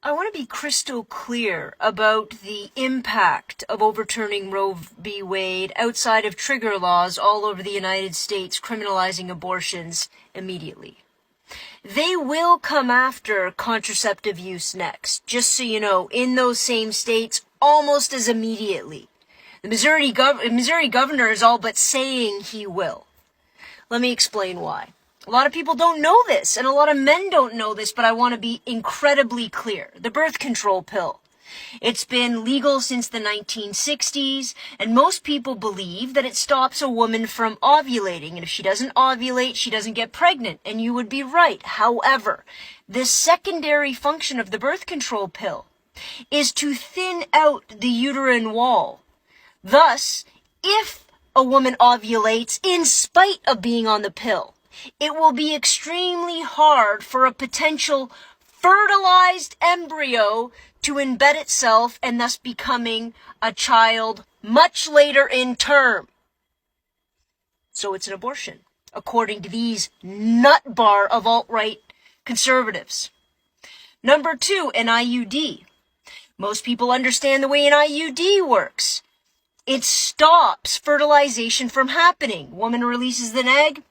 I want to be crystal clear about the impact of overturning Roe v. Wade outside of trigger laws all over the United States criminalizing abortions immediately. They will come after contraceptive use next, just so you know, in those same states almost as immediately. The Missouri governor is all but saying he will. Let me explain why. A lot of people don't know this, and a lot of men don't know this, but I want to be incredibly clear. The birth control pill. It's been legal since the 1960s, and most people believe that it stops a woman from ovulating, and if she doesn't ovulate, she doesn't get pregnant, and you would be right. However, the secondary function of the birth control pill is to thin out the uterine wall. Thus, if a woman ovulates in spite of being on the pill, it will be extremely hard for a potential fertilized embryo to embed itself and thus becoming a child much later in term. So it's an abortion, according to these nut bar of alt-right conservatives. Number 2, an IUD. Most people understand the way an IUD works. It stops fertilization from happening. Woman releases an egg.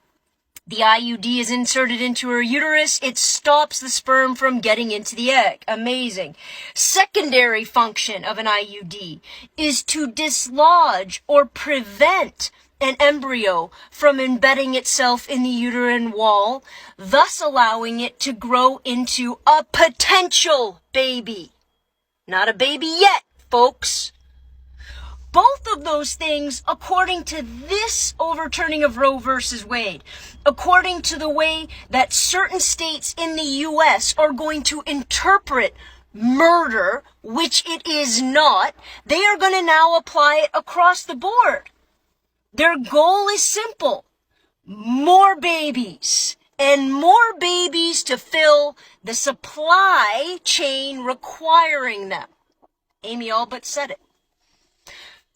The IUD is inserted into her uterus. It stops the sperm from getting into the egg. Amazing. Secondary function of an IUD is to dislodge or prevent an embryo from embedding itself in the uterine wall, thus allowing it to grow into a potential baby. Not a baby yet, folks. Both of those things, according to this overturning of Roe versus Wade, according to the way that certain states in the U.S. are going to interpret murder, which it is not, they are going to now apply it across the board. Their goal is simple. More babies. And more babies to fill the supply chain requiring them. Amy Albert said it.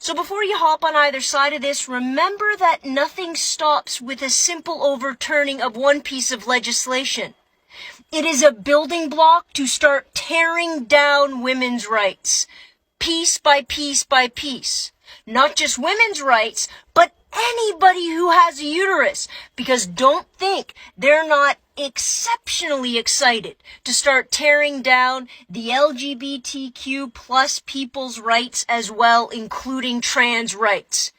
So before you hop on either side of this, remember that nothing stops with a simple overturning of one piece of legislation. It is a building block to start tearing down women's rights, piece by piece by piece. Not just women's rights, but anybody who has a uterus. Because don't think they're not exceptionally excited to start tearing down the LGBTQ plus people's rights as well, including trans rights.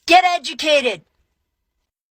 Get educated.